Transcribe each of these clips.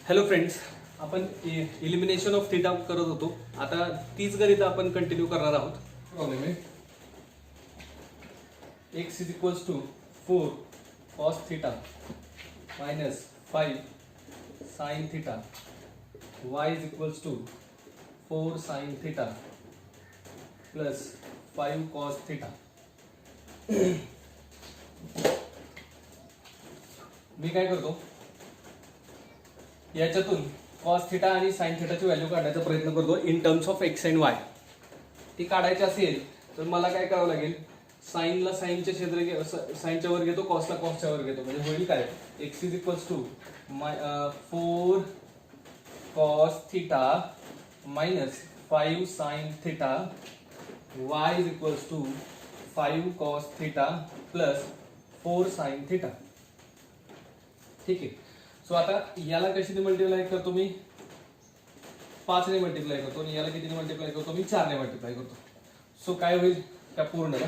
Hello friends, आपण elimination of theta करत होतो. आता तीच गणित आपण कंटिन्यू करणार आहोत. प्रॉब्लेम आहे x is equals to 4 cos theta minus 5 sine theta, y is equals to 4 sine theta plus 5 cos theta. मी काय करतो, याच्यातून कॉस थिटा आणि साइन थिटाची व्हॅल्यू काढण्याचा प्रयत्न करतो in terms of x and y. ती काढायची असेल तर मला काय करावं लागेल, साईनला साईनच्या क्षेत्र साईनच्या वर घेतो, कॉसला कॉसच्या वर घेतो. म्हणजे होईल काय, x is equals to 4 cos theta minus 5 sine theta, y is equals to 5 cos theta plus 4 sine theta. ठीक आहे. सो आता याला कशाने मल्टिप्लाय करतो मी, 5 ने मल्टिप्लाय करतो, आणि याला कितीने मल्टिप्लाय करतो मी, 4 ने मल्टिप्लाय करतो. सो काय होईल, त्या पूर्णला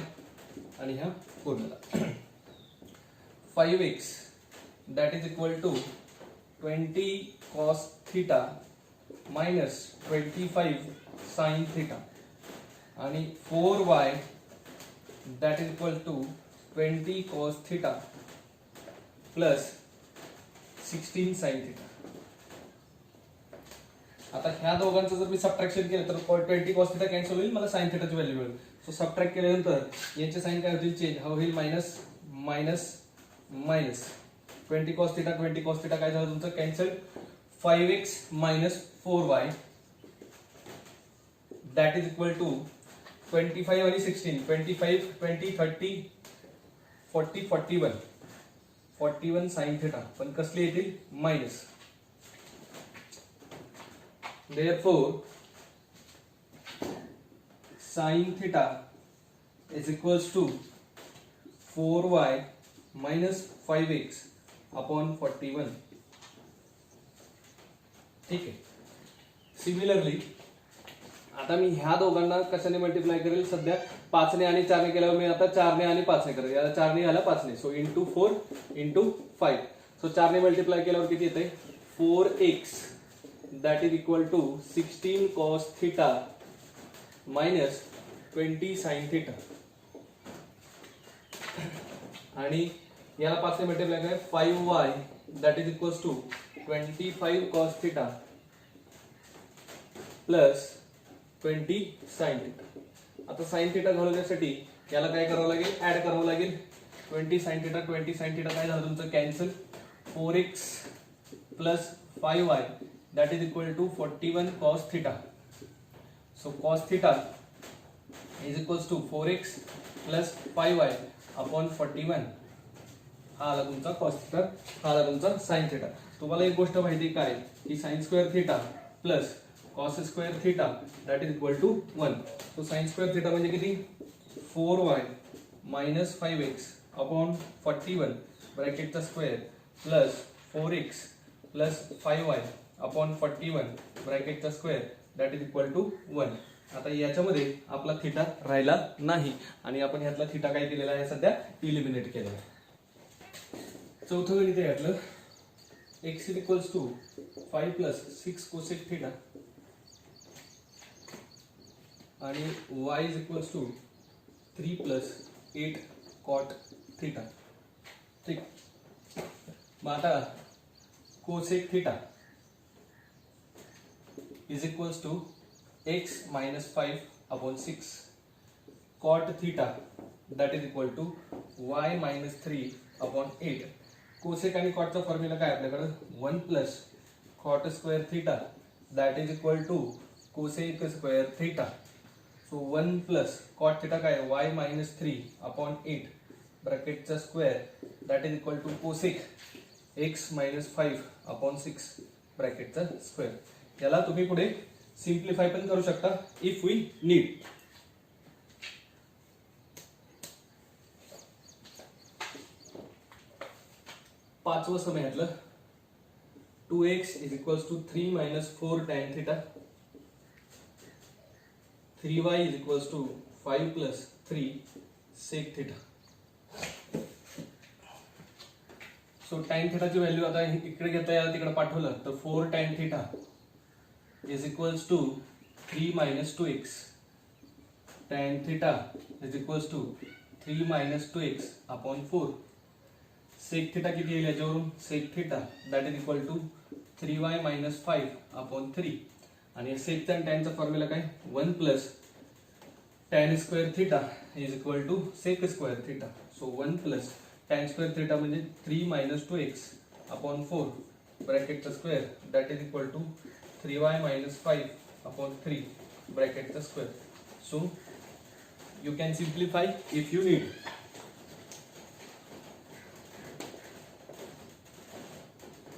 आणि ह्या पूर्णला 5x that is equal to 20 cos theta minus 25 sine theta, आणि 4y that is equal to 20 cos theta plus 16 sine theta. आता ह्या दोघांचं जर मी सबट्रॅक्शन केलं तर 20 कॉस थिटा कॅन्सल होईल, मला साइन थिटाची व्हॅल्यू मिळेल. सो सबट्रॅक्ट केल्यानंतर यांचे साइन काय होतील, चेंज. हा होईल minus minus minus 20 cos theta काय झालं तुमचं, cancel. 5x minus 4y that is equal to 25 आणि 16, 25 20 30 40 41 साइन थिटा, पण कसले येतील, minus. Therefore sine theta is equals to 4y minus 5x upon 41. ठीक आहे. सिमिलरली आता मी ह्या दोघांना कशाने मल्टिप्लाय करेल, सध्या 5 ने आणि 4 ने केल्यावर मी आता 4 ने आणि 5 ने करेल. याला 4 ने याला 5 ने, सो इंटू 4 इंटू 5. सो 4 ने मल्टिप्लाय केल्यावर किती येते, 4x that is equal to 16 cos theta minus 20 sine theta, आणि याला 5 ने मल्टिप्लाय केल्यावर 5y that is equal to 25 cos theta plus 20 sine theta. आता साइन थिटा घालवण्यासाठी याला काय करावं लागेल, ऍड करावं लागेल. 20 साइन थिटा काय झालं तुमचं, cancel. 4x plus 5y that is equal to 41 cos theta. So cos theta is equals to 4x plus 5y upon 41. हा आला तुमचा कॉस थिटा, हा आला तुमचा साइन थिटा. तुम्हाला एक गोष्ट माहिती काय, की sine square theta plus cos square theta that is equal to 1. So sine square theta म्हणजे किती, 4y मायनस 5x अपॉन 41 ब्रॅकेटचा square plus 4x plus 5y upon 41 ब्रॅकेटचा square that is equal to 1. आता याच्यामध्ये आपला थिटा राहिला नाही, आणि आपण ह्यातला थिटा काय केलेला आहे, सध्या इलिमिनेट केलेला आहे. चौथं गणित आहे यातलं, x is equals to 5 plus 6 cosec theta आणि y is equals to 3 plus 8 cot theta. ठीक. मग आता cosec theta is equals to x minus 5 upon 6 cot theta that is equal to y minus 3 upon 8. Cosec आणि कॉटचा formula काय आपल्याकडे, 1 plus cot square theta that is equal to cosec square theta. So 1 plus cot theta काय, y minus 3 upon 8 ब्रॅकेटचा square that is equal to cosec x minus 5 upon 6 ब्रॅकेटचा square. याला तुम्ही पुढे सिम्प्लिफाय पण करू शकता इफ वी नीड. पाचवं समयातलं 2x is equals to 3 minus 4 tan theta, 3y is equals to 5 plus 3 sec theta. So tan थिटाची व्हॅल्यू आता इकडे घेता याला तिकडे पाठवलं तर 4 tan theta is equals to 3 minus 2x. Tan theta is equals to 3 minus 2x upon 4. Sec theta किती येईल याच्यावरून? Sec theta that is equal to 3y minus 5 upon 3. आणि सेकचा आणि टॅनचा फॉर्म्युला काय? 1 plus tan square theta is equal to sec square theta. So 1 plus tan square theta म्हणजे 3 minus 2x upon 4 ब्रॅकेटचा square that is equal to 3y minus 5 upon 3 ब्रॅकेटचा square. So you can simplify if you need.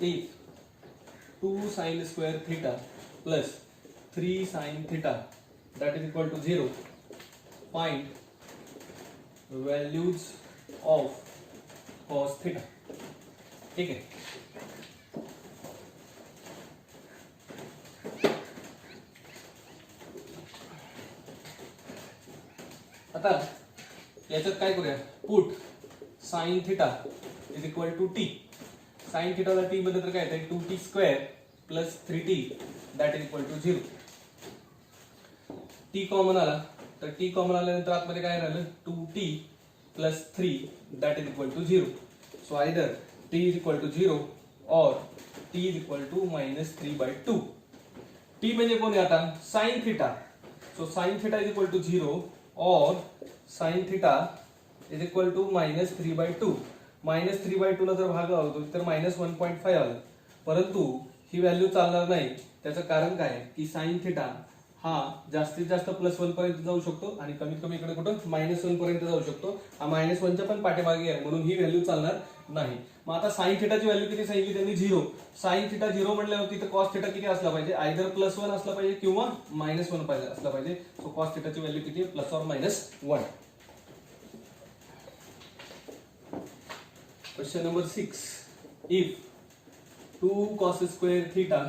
If 2 sin square theta plus 3 sin theta that is equal to 0, find values of cos theta. ठीक है. आता याच्यात काय करूया? Put sin theta is equal to t. Sine थिटाला t मध्ये तर काय येते? 2t square plus 3t that is equal to 0. T common आला तर टी कॉमन आल्यानंतर आतमध्ये काय राहिलं? 2t plus 3 that is equal to 0. So either t is equal to 0 और t is equal to minus 3/2. t म्हणजे कोण आहे आता? Sine theta. So sine theta is equal to 0 or sine theta is equal to minus 3/2. Minus 3/2 ला जर भाग लावतो तर मायनस 1.5 आलं. परंतु ही व्हॅल्यू चालणार नाही. त्याचं कारण काय? की साइन थिटा हा जास्तीत जास्त +1 पर्यंत जाऊ शकतो आणि कमीत कमी इकडे कुठं -1 पर्यंत जाऊ शकतो. हा -1 च्या पण पाठीमागे आहे म्हणून ही व्हॅल्यू चालणार नाही. मग आता साइन थिटाची व्हॅल्यू किती सांगितली त्यांनी? 0. साइन थिटा 0 म्हटल्यावरती तर कॉस थिटा किती असला पाहिजे? आयदर +1 असला पाहिजे किंवा -1 असला पाहिजे. सो कॉस थिटाची व्हॅल्यू किती आहे? +or-1. Question number 6. If 2 cos square theta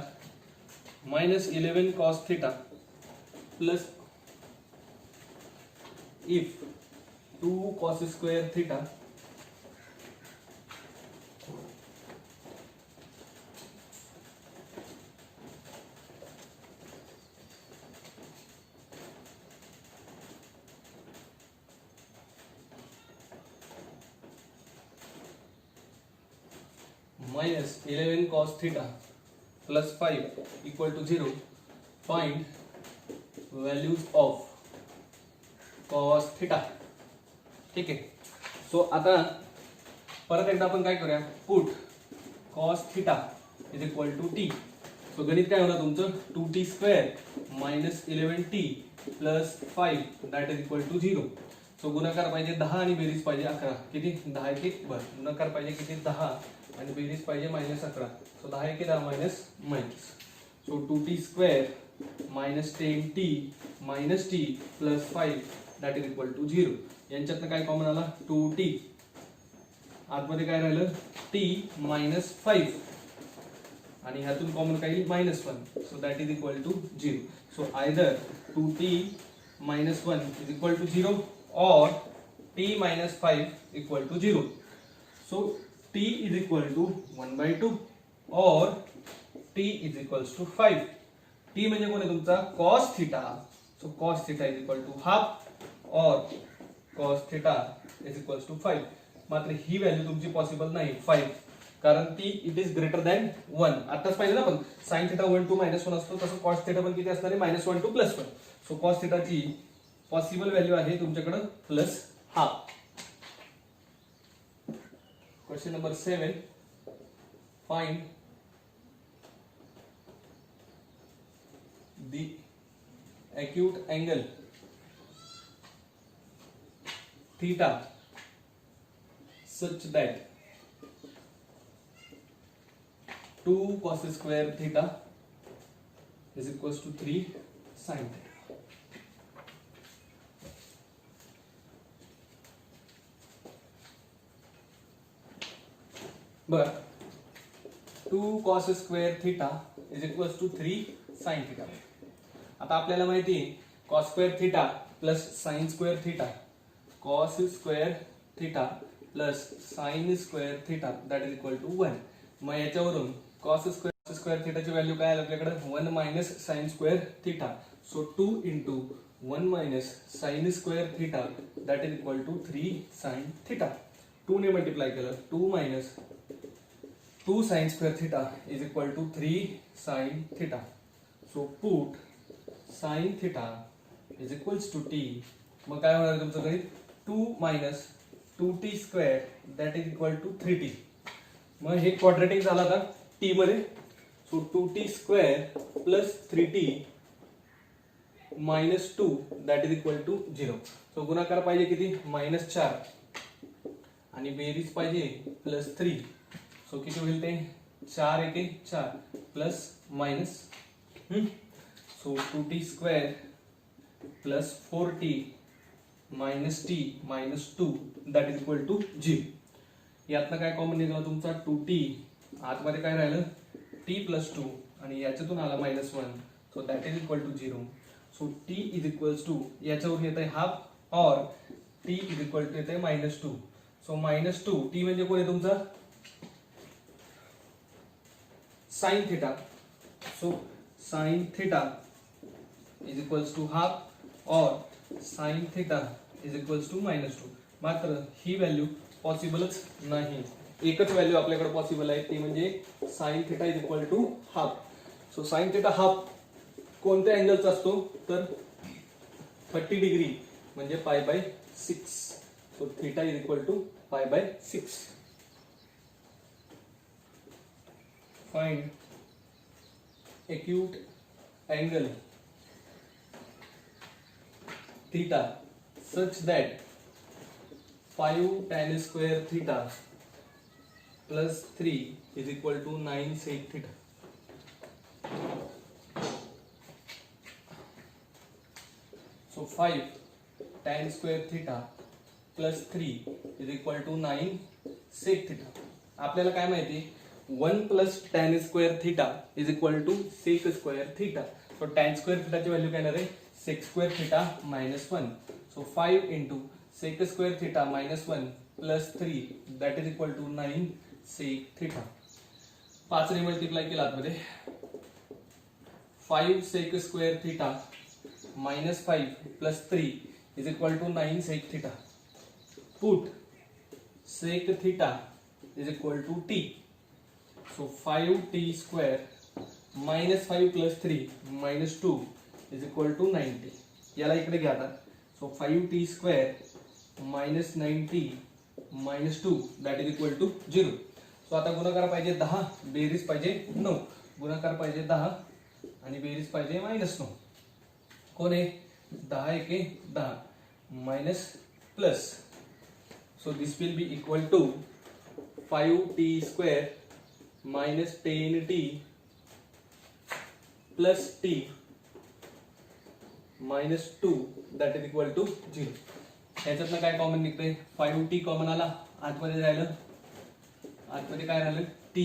minus 11 cos theta plus if 2 cos square theta minus 11 cos theta plus 5 equal to 0, find values of cos theta. ठीक आहे. सो आता परत एकदा आपण काय करूया? Put cos theta is equal to t. So गणित काय होणार तुमचं? 2t square minus 11t plus 5 that is equal to 0. So गुणाकार पाहिजे 10 आणि बेरीज पाहिजे 11. किती? 10 की बर. गुणाकार पाहिजे किती? 10 आणि बेरीज पाहिजे -11. सो 10 की 10 minus. So 2t square minus 10t minus t plus 5 that is equal to 0. यांच्यातनं काय कॉमन आला? 2t. आतमध्ये काय राहिलं? t मायनस 5 आणि ह्यातून कॉमन काय येईल? -1. So that is equal to 0. So either 2t minus 1 is equal to 0 और t minus 5 equal to 0. So t is equal to 1/2 और t is equals to 5. t म्हणजे कोण आहे तुमचा? cos theta. So cos theta is equal to half और cos theta is equals to 5. मात्र ही value तुमची possible नाही 5, कारण ती इट इज ग्रेटर दॅन 1. आताच पाहिजे ना आपण sin theta 1 to -1 असतो, तसं cos theta पण किती असणार आहे? -1 to +1. सो cos theta ची पॉसिबल व्हॅल्यू आहे तुमच्याकडे +½ Question number 7. Find the acute angle theta such that 2 cos square theta is equals to 3 sin theta. बर 2 cos square theta is equals to 3 sin theta. आता आपल्याला माहिती आहे cos square theta plus sin square theta. cos square theta plus sine square theta that is equal to 1. मग याच्यावरून cos square थिटाची value काय आली आपल्याकडे 1 minus sine square theta. So 2 into 1 minus sine square theta that is equal to 3 sine theta. 2 ने multiply केलं 2 minus 2 sine square theta is equal to 3 sine theta. So put sine theta is equals to t. मग काय होणार तुमचं गणित 2 minus 2t square that is equal to 3t. मग हे quadratic झाला आता टी मध्ये. So 2t square plus 3t minus 2 that is equal to 0. So गुणाकार पाहिजे किती -4 आणि बेरीज पाहिजे +3. सो किती होईल ते 4 एके 4 plus minus. So 2t square plus 4t minus t minus 2 that is equal to 0. यातनं काय कॉमन निघाला तुमचा 2t. आतमध्ये काय राहिलं t प्लस 2 आणि याच्यातून आला -1. So that is equal to 0. So t is equals to याच्यावरून येत आहे हाफ और t इज इक्वल टू येत आहे -2. सो -2 t म्हणजे कोण आहे तुमचा sine theta. So sine theta is equals to half और sine theta is equals to -2. मात्र ही व्हॅल्यू पॉसिबलच नाही. एकच व्हॅल्यू आपल्याकडे पॉसिबल आहे ती म्हणजे sine theta is equal to half. So sine theta half कोणत्या अँगलचा असतो तर 30 डिग्री म्हणजे π/6. So theta is equal to π/6. Find acute angle theta such that 5 tan square theta plus 3 is equal to 9 sec theta. So 5 tan square theta plus 3 is equal to 9 sec theta. आपल्याला काय माहिती 1 plus tan square theta is equal to sec square theta. So tan square theta ची value काय येणार आहे sec square theta -1. So 5 into sec square theta -1 plus 3 that is equal to 9 sec theta. 5 ने multiply केला आतमध्ये 5 sec square theta -5 plus 3 is equal to 9 sec theta. Put sec theta is equal to t. So 5t square -5 plus 3 -2 is equal to 90. याला इकडे घ्या आता. So 5t square -9t -2 that is equal to 0. So आता गुणाकार पाहिजे 10 बेरीज पाहिजे 9. गुणाकार पाहिजे 10 आणि बेरीज पाहिजे -9. कोण आहे 10 एके 10 minus plus. So this will be equal to 5t square minus 10t plus t minus 2 that is equal to 0. ह्याच्यातनं काय कॉमन निघतंय 5t कॉमन आला. आतमध्ये राहिलं आतमध्ये काय राहिलं t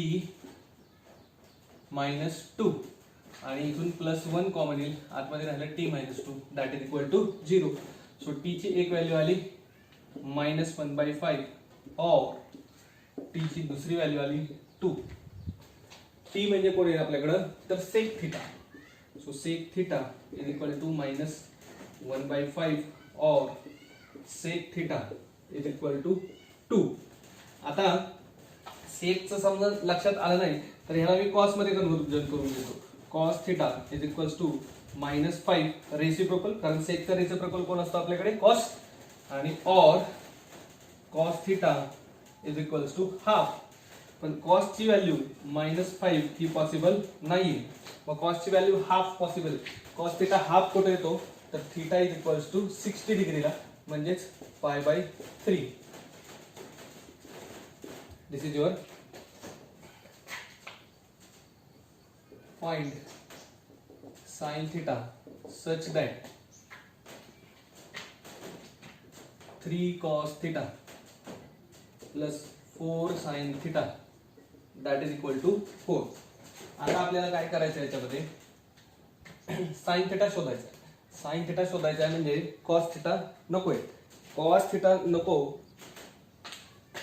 minus 2 आणि इथून +1 कॉमन येईल. आतमध्ये राहिलं t minus 2 that is equal to 0. So t ची एक व्हॅल्यू आली -1/5 और t ची दुसरी व्हॅल्यू आली 2. टी म्हणजे कोण आहे आपल्याकडं तर sec theta. So sec theta is equal to -1/5 or sec theta is equal to 2. आता सेकचं समजा लक्षात आलं नाही तर ह्याला मी कॉस मध्ये कन्व्हर्जन करून देतो. Cos theta is equal to -5 reciprocal, कारण सेकचा रेसिप्रोकल कोण असतो आपल्याकडे कॉस, आणि और cos theta is equal to half. पण कॉस ची व्हॅल्यू -5 ही पॉसिबल नाही. मग कॉस ची value half possible. Cos theta half कुठे येतो तर थिटा इज इक्वल टू 60 डिग्रीला म्हणजेच π/3. This is your find sine theta such that 3 cos theta plus 4 sine theta that is equal to 4. आता आपल्याला काय करायचं याच्यामध्ये साइन थिटा शोधायचा. साइन थिटा शोधायचा म्हणजे कॉस थिटा नकोय. कॉस थिटा नको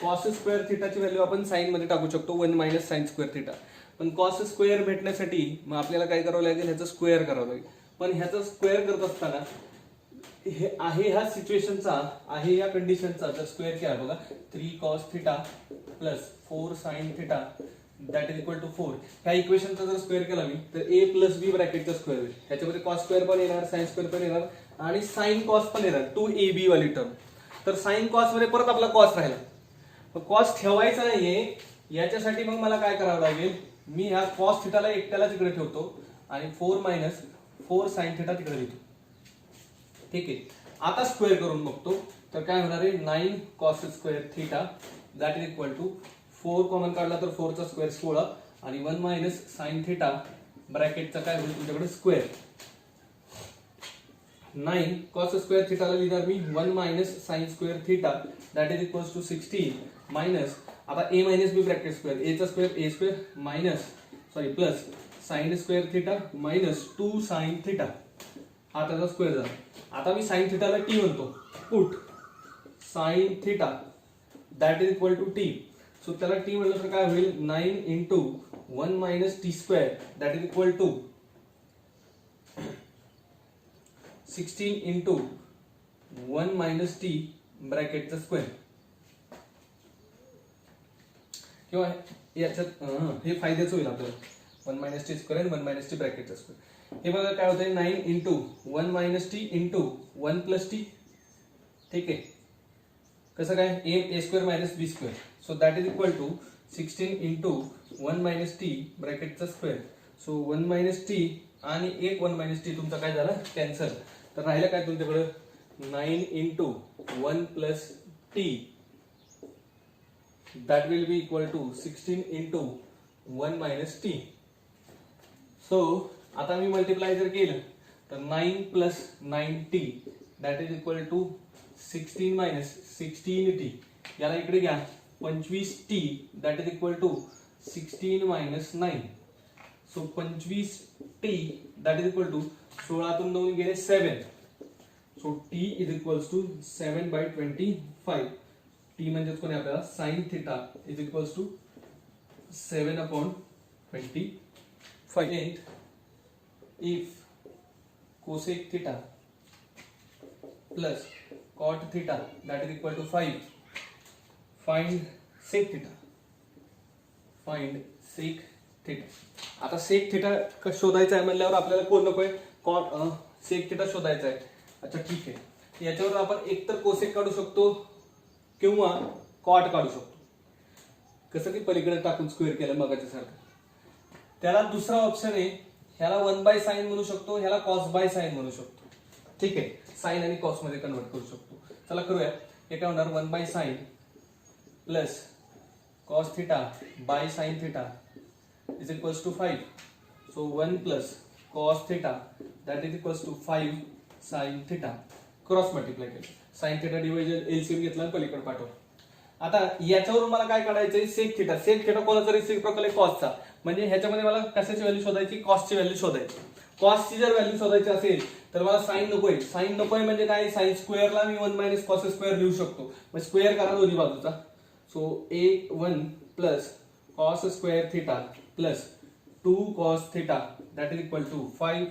कॉस स्क्वेअर थिटाची व्हॅल्यू आपण साइन मध्ये टाकू शकतो 1 मायनस साइन स्क्वेअर थिटा. पण कॉस स्क्वेअर भेटण्यासाठी मग आपल्याला काय करावं लागेल, ह्याचं स्क्वेअर करावं लागेल. पण ह्याचं स्क्वेअर करत असताना हे आहे ह्या सिच्युएशनचा आहे या कंडिशनचा जर स्क्वेअर केला बघा 3 cos थिटा प्लस 4 sin थिटा दॅट इज इक्वल टू 4. ह्या इक्वेशनचा जर स्क्वेअर केला मी तर a प्लस b ब्रॅकेटचा स्क्वेअर होईल. ह्याच्यामध्ये cos स्क्वेअर पण येणार, sin स्क्वेअर पण येणार आणि sin cos पण येणार 2ab वाली टर्म. तर sin cos मध्ये परत आपला cos राहिला. मग cos ठेवायचा नाहीये, याच्यासाठी मग मला काय करावं लागेल, मी ह्या cos थिटाला एकट्याला तिकडे ठेवतो आणि 4 मायनस 4 sin थिटा तिकडे देतो. ठीक आहे. आता स्क्वेअर करून बघतो तर काय होणार आहे 9 cos square theta that is equal to 4 common काढला तर 4 चा स्क्वेअर 16 आणि 1 मायनस साइन थिटा ब्रॅकेटचा काय होईल तुमच्याकडे स्क्वेअर. 9 cos स्क्वेअर थिटाला लिहिणार मी 1 minus sine square theta that is equal to 16 minus आता a minus b bracket square a चा square a square minus plus sine square theta minus 2 sine theta हा त्याचा स्क्वेअर झाला. आता मी साइन थिटाला t म्हणतो, put sine theta that is equal to t. So त्याला t म्हणलं तर काय होईल 9 into 1 minus t square that is equal to 16 into 1 minus t ब्रॅकेटचा स्क्वेअर. किंवा याच्यात हे फायद्याचं होईल आपल्याला 1 मायनस टी स्क्वेअर आणि 1 मायनस टी ब्रॅकेटचा स्क्वेअर. हे बघा काय होतंय 9 into 1 minus t into 1 plus t. ठीक आहे. कसं काय a square minus b square. So that is equal to 16 into 1 minus t ब्रॅकेटचा स्क्वेअर. सो 1 मायनस टी आणि एक 1 मायनस टी तुमचा काय झाला कॅन्सल. तर राहिलं काय तुमच्याकडे 9 into 1 plus t that will be equal to 16 into 1 minus t. So आता मी मल्टिप्लाय जर केलं तर 9 plus 9t that is equal to 16 minus 16t. याला इकडे घ्या 25t that is equal to 16 minus 9. So 25t that is equal to 16तून 2 गेले 7. So t is equal to 7/25. t म्हणजे कोण आहे आपल्याला sine theta is equal to 7/25. If cosec theta plus cot theta that is equal to 5, find sec theta. Find sec theta. आता sec theta शोधायचा आहे म्हणल्यावर आपल्याला कोण नकोय cot sec theta शोधायचा आहे. अच्छा ठीक आहे. याच्यावर आपण एकतर cosec काढू शकतो किंवा cot काढू शकतो. कसं की पलीकडे टाकून स्क्वेअर केलं मगाच्या सारखं. त्याला दुसरा ऑप्शन आहे, ह्याला 1 बाय साइन म्हणू शकतो, ह्याला कॉस बाय साइन म्हणू शकतो. ठीक आहे. साइन आणि कॉस मध्ये कन्वर्ट करू शकतो. चला करूया. हे काय होणार 1 by sine plus cos theta by sine theta is equals to 5. So 1 plus cos theta that is equals to 5 sine theta. Cross multiply केलं. साइन थिटा डिव्हिजन एलसीएम घेतला आणि पलीकडे पाठवलं. आता याच्यावरून मला काय काढायचंय सेक थिटा. सेक थिटा कोणाचा रेसिप्रोकल आहे कॉसचा. म्हणजे ह्याच्यामध्ये मला कशाची व्हॅल्यू शोधायची कॉसची व्हॅल्यू शोधायची. कॉसची जर व्हॅल्यू शोधायची असेल तर मला साइन नकोय. साइन नकोय म्हणजे काय साइन स्क्वेअरला मी 1 मायनस कॉस स्क्वेअर लिहू शकतो. मग स्क्वेअर करा दोन्ही बाजूचा. So 1 plus cos square theta plus 2 cos theta that is equal to 5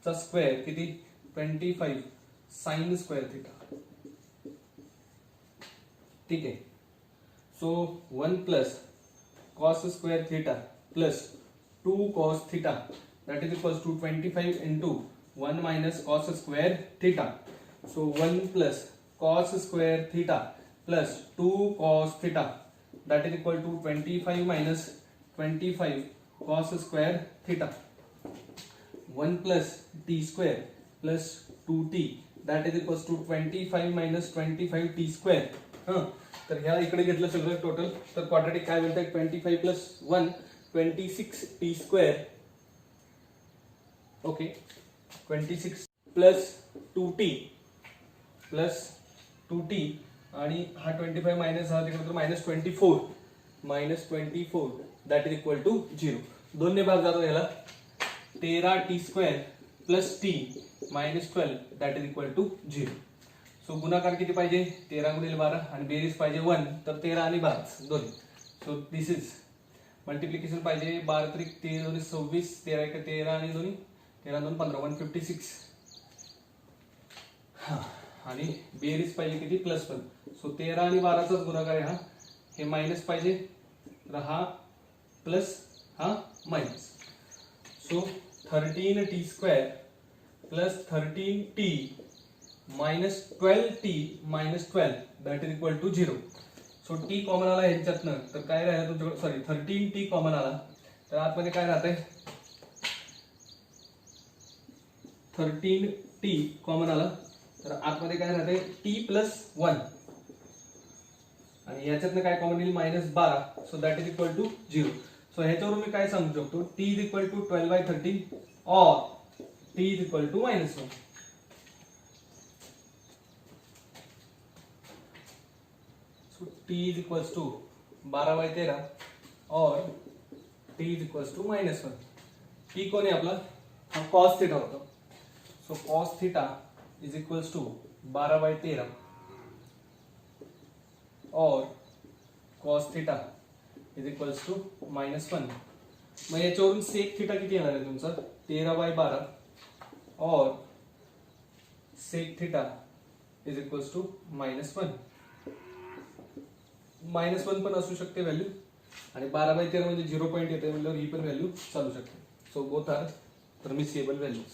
चा स्क्वेअर किती 25 साइन स्क्वेअर थिटा. ठीक आहे. So 1 plus cos square theta plus 2 cos theta that is equals to 25 into 1 minus cos square theta. So 1 plus cos square theta plus 2 cos theta that is equal to 25 minus 25 cos square theta. 1 plus t square plus 2t that is equals to 25 minus 25 t square. तर ह्या इकडे घेतलं सगळं total तर quadratic काय मिळतं 25 plus 1 26 t square. Okay 26 plus 2t plus 2t आणि हा 25 मायनस हा तिकडे तर minus 24 that is equal to 0. दोन्ही भाग जातो याला 13 t square plus t minus 12 that is equal to 0. So गुणाकार किती पाहिजे 13 गुणिले 12 आणि बेरीज पाहिजे 1 तर 13 आणि 12 दोन्ही. सो दिस इज मल्टिप्लिकेशन पाहिजे 12 त्रिक 13 दोन्ही 26 13 एक 13 आणि दोन्ही 13 दोन 15 156. हा आणि बेरीज पाहिजे किती +1. सो 13 आणि 12चाच गुणाकार आहे हा. हे मायनस पाहिजे तर हा प्लस हा minus. So 13t² plus 13t minus 12t minus 12 that is equal to 0. So t common आला ह्याच्यातनं तर काय राहिलं तुमच्याकडे सॉरी 13t कॉमन आला तर आतमध्ये काय राहतंय 13t कॉमन आला तर आतमध्ये काय राहते t+1 आणि याच्यातनं काय कॉमन येईल -12 so that is equal to 0. So ह्याच्यावरून मी काय सांगू शकतो t is equal to 12/13 or t is equal to -1. So t is equal to 12/13 or t is equal to -1. t कोण आहे आपला हा cos थीटा होता. So cos theta is equals to 12/13 or cos theta is equals to -1. मग याच्यावरून sec theta किती येणार आहे तुमचा 13/12 or sec theta is equals to -1. -1 पण असू शकते व्हॅल्यू आणि 12/13 म्हणजे 0 पॉईंट येते म्हणजे ही पण व्हॅल्यू चालू शकते. So both are permissible values.